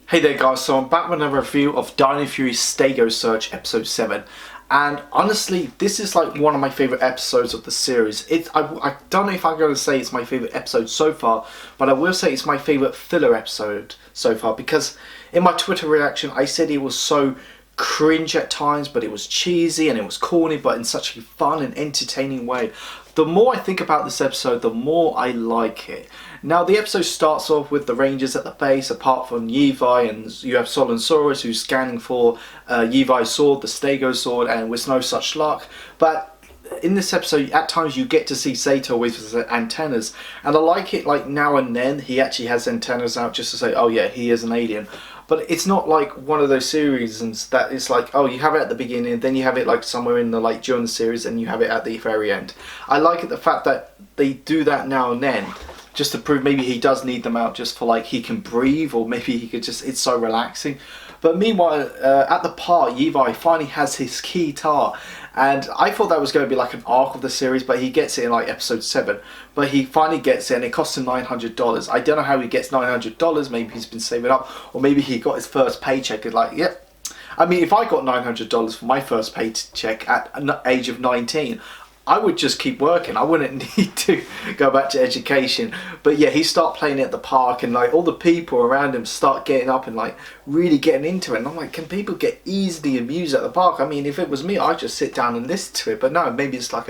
Hey there guys, so I'm back with another review of Dino Fury Stego Search episode 7, and honestly this is like one of my favourite episodes of the series. I don't know if I'm going to say it's my favourite episode so far, but I will say it's my favourite filler episode so far, because in my Twitter reaction I said it was so cringe at times, but it was cheesy and it was corny, but in such a fun and entertaining way. The more I think about this episode, the more I like it. Now the episode starts off with the Rangers at the base, apart from Yuvi, and you have Solonsaurus who's scanning for Yuvi's sword, the Stego sword, and with no such luck. But in this episode, at times you get to see Sato with his antennas, and I like it. Like now and then he actually has antennas out just to say, oh yeah, he is an alien. But it's not like one of those series that it's like, oh, you have it at the beginning, then you have it like somewhere in the like during the series, and you have it at the very end. I like it the fact that they do that now and then, just to prove maybe he does need them out just for like he can breathe, or maybe he could just, it's so relaxing. But meanwhile, at the park, Yuvi finally has his keytar, and I thought that was going to be like an arc of the series, but he gets it in like episode 7. But he finally gets it, and it costs him $900. I don't know how he gets $900. Maybe he's been saving up, or maybe he got his first paycheck and like, yep. I mean, if I got $900 for my first paycheck at the age of 19, I would just keep working. I wouldn't need to go back to education. But yeah, he started playing it at the park, and like all the people around him start getting up and like really getting into it. And I'm like, can people get easily amused at the park? I mean, if it was me, I'd just sit down and listen to it. But no, maybe it's like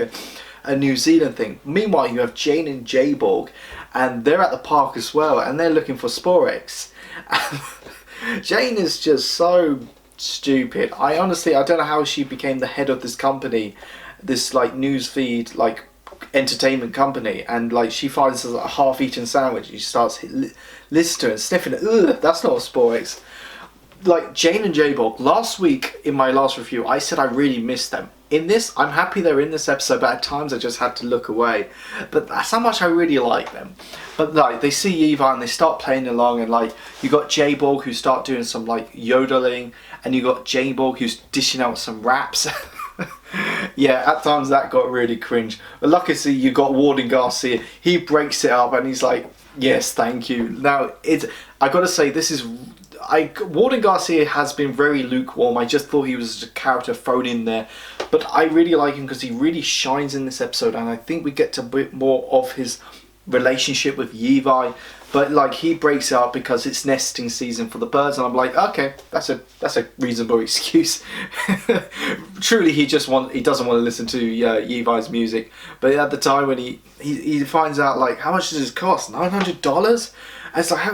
a New Zealand thing. Meanwhile, you have Jane and J-Borg, and they're at the park as well, and they're looking for Sporex. Jane is just so stupid. I don't know how she became the head of this company, this like newsfeed like entertainment company, and like she finds a half-eaten sandwich. She starts listening to it and sniffing it. Ugh, that's not a Sporex. Like Jane and J-Borg, last week in my last review I said I really missed them. In this, I'm happy they're in this episode, but at times I just had to look away. But that's how much I really like them. But like they see Yuvi and they start playing along, and like you got J-Borg who start doing some like yodeling, and you got J-Borg who's dishing out some raps. Yeah, at times that got really cringe. But luckily you got Warden Garcia. He breaks it up and he's like, yes, thank you. Now I gotta say, this is Warden Garcia has been very lukewarm. I just thought he was a character thrown in there, but I really like him because he really shines in this episode, and I think we get to a bit more of his relationship with Yuvi. But like he breaks it up because it's nesting season for the birds, and I'm like, okay, that's a reasonable excuse. Truly, he doesn't want to listen to Yuvi's music. But at the time when he finds out like how much does this cost, $900, and it's like,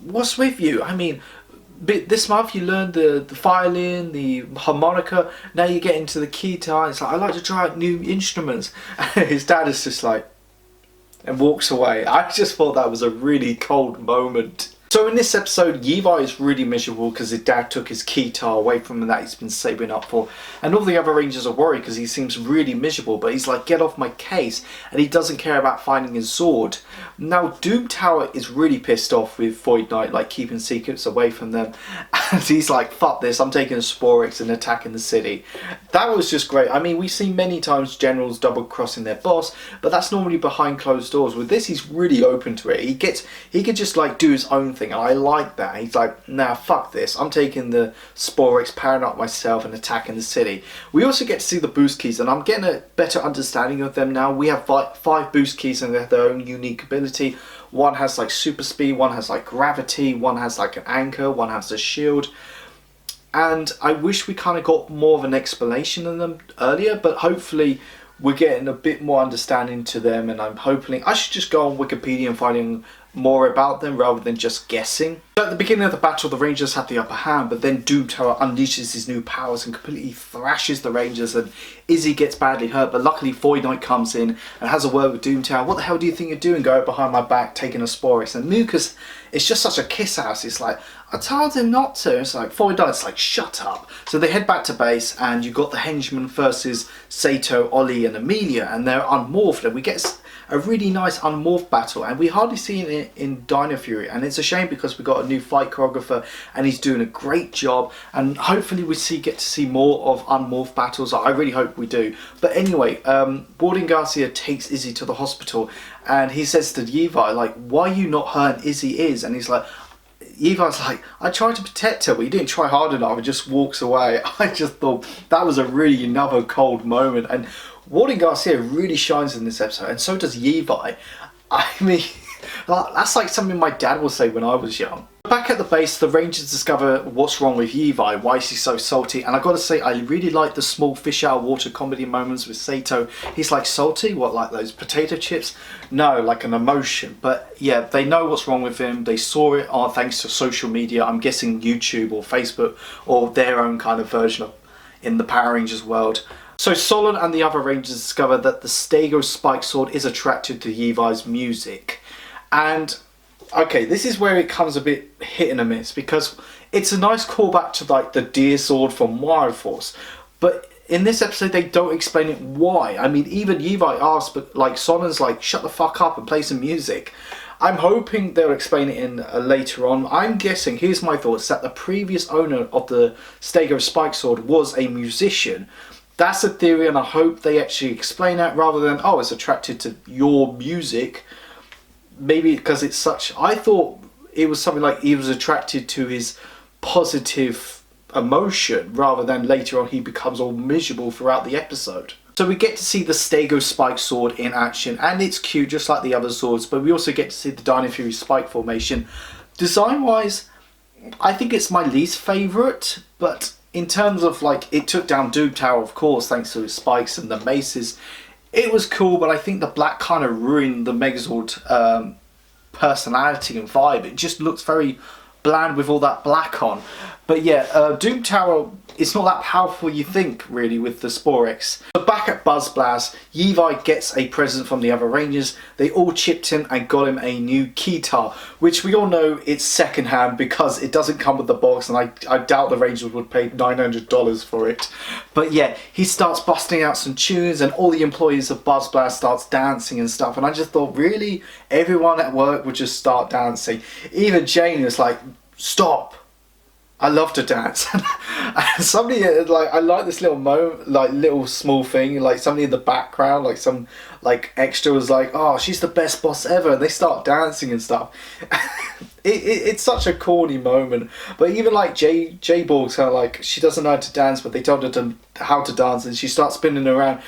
what's with you? I mean, this month you learned the violin, the harmonica. Now you get into the keytar. It's like, I like to try out new instruments. His dad is just like, and walks away. I just thought that was a really cold moment. So in this episode, Yuvi is really miserable because his dad took his keytar away from him that he's been saving up for. And all the other Rangers are worried because he seems really miserable, but he's like, get off my case. And he doesn't care about finding his Zord. Now Doom Tower is really pissed off with Void Knight, like keeping secrets away from them. And he's like, fuck this, I'm taking a Sporex and attacking the city. That was just great. I mean, we've seen many times generals double crossing their boss, but that's normally behind closed doors. With this, he's really open to it. He could just like do his own thing. And I like that. He's like, nah, fuck this. I'm taking the Sporex, powering up myself and attacking the city. We also get to see the boost keys, and I'm getting a better understanding of them now. We have 5 boost keys, and they have their own unique ability. One has like super speed, one has like gravity, one has like an anchor, one has a shield. And I wish we kind of got more of an explanation of them earlier, but hopefully we're getting a bit more understanding to them, and I'm hoping I should just go on Wikipedia and finding more about them rather than just guessing. So at the beginning of the battle, the Rangers have the upper hand, but then Doom Tower unleashes his new powers and completely thrashes the Rangers, and Izzy gets badly hurt, but luckily Void Knight comes in and has a word with Doom Tower. What the hell do you think you're doing, going behind my back taking a Sporex? And Mucus is just such a kiss ass. It's like, I told him not to. It's like, Void Knight's like, shut up. So they head back to base, and you've got the Henchman versus Sato, Ollie and Amelia, and they're unmorphed, and we get a really nice unmorphed battle, and we hardly see it in Dino Fury, and it's a shame because we got a new fight choreographer and he's doing a great job, and hopefully we get to see more of unmorphed battles. I really hope we do. But anyway, Warden Garcia takes Izzy to the hospital, and he says to Yuvi like, why are you not hurt? Izzy is, and he's like, Levi's like, I tried to protect her, but he didn't try hard enough and just walks away. I just thought that was a really another cold moment. And Warden Garcia really shines in this episode, and so does Levi. I mean, that's like something my dad would say when I was young. Back at the base, the Rangers discover what's wrong with Yuvi, why is he so salty, and I gotta say, I really like the small fish out of water comedy moments with Sato. He's like, salty? What, like those potato chips? No, like an emotion. But yeah, they know what's wrong with him, they saw it thanks to social media, I'm guessing YouTube or Facebook, or their own kind of version of in the Power Rangers world. So Solon and the other Rangers discover that the Stego Spike Sword is attracted to Yuvi's music. And okay, this is where it comes a bit hit and a miss, because it's a nice callback to like the Deer Sword from Wild Force, but in this episode they don't explain it why. I mean, even Yuvi asks, but like Solon's like, shut the fuck up and play some music. I'm hoping they'll explain it in later on. I'm guessing, here's my thoughts, that the previous owner of the Stego Spike Sword was a musician. That's a theory, and I hope they actually explain that rather than, oh, it's attracted to your music. Maybe because it's such... I thought it was something like he was attracted to his positive emotion rather than later on he becomes all miserable throughout the episode. So we get to see the Stego Spike Sword in action, and it's cute just like the other swords, but we also get to see the Dino Fury Spike formation. Design wise, I think it's my least favourite, but in terms of like, it took down Doom Tower of course thanks to his spikes and the maces. It was cool, but I think the black kind of ruined the Megazord personality and vibe. It just looks very bland with all that black on. But yeah, Doom Tower, it's not that powerful you think, really, with the Sporex. So back at Buzz Blast, Yuvi gets a present from the other Rangers. They all chipped in and got him a new keytar, which we all know it's secondhand because it doesn't come with the box, and I doubt the Rangers would pay $900 for it. But yeah, he starts busting out some tunes, and all the employees of Buzz Blast starts dancing and stuff, and I just thought, really? Everyone at work would just start dancing. Even Jane was like, stop. I love to dance. And somebody, like, I like this little moment, like little small thing, like somebody in the background, like some like extra was like, oh, she's the best boss ever, and they start dancing and stuff. It's such a corny moment. But even like J Borg's kind of like, she doesn't know how to dance, but they told her how to dance, and she starts spinning around.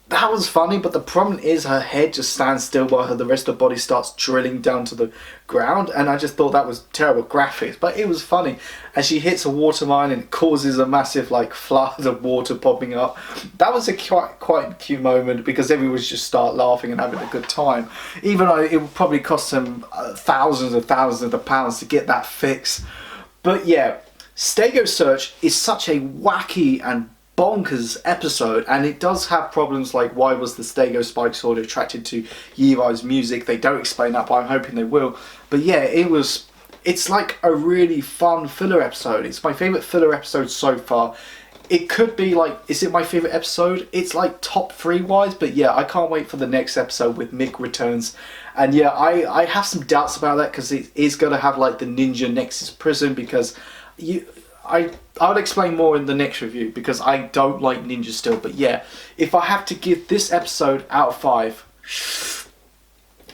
That was funny, but the problem is her head just stands still while the rest of the body starts drilling down to the ground, and I just thought that was terrible graphics, but it was funny. And she hits a water mine and it causes a massive like flood of water popping up. That was a quite cute moment because everyone just start laughing and having a good time, even though it would probably cost them thousands of pounds to get that fix. But yeah, Stego Search is such a wacky and bonkers episode, and it does have problems like, why was the Stego Spike Sword attracted to Yuvi's music? They don't explain that, but I'm hoping they will. But yeah, it's like a really fun filler episode. It's my favourite filler episode so far. It could be like, is it my favourite episode? It's like top 3 wise, but yeah, I can't wait for the next episode with Mick returns. And yeah, I have some doubts about that because it is going to have like the Ninja Nexus prison, because I'll explain more in the next review because I don't like Ninja still. But yeah, if I have to give this episode out of 5,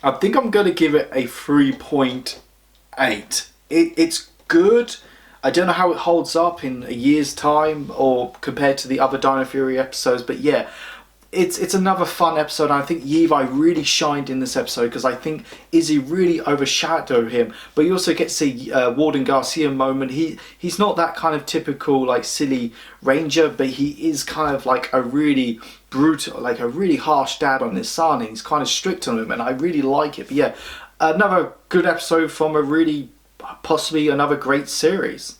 I think I'm going to give it a 3.8. It's good. I don't know how it holds up in a year's time or compared to the other Dino Fury episodes, but yeah, it's another fun episode. And I think Yuvi really shined in this episode because I think Izzy really overshadowed him. But you also get to see Warden Garcia moment. He's not that kind of typical like silly ranger, but he is kind of like a really brutal, like a really harsh dad on his son, and he's kind of strict on him, and I really like it. But yeah, another good episode from a really possibly another great series.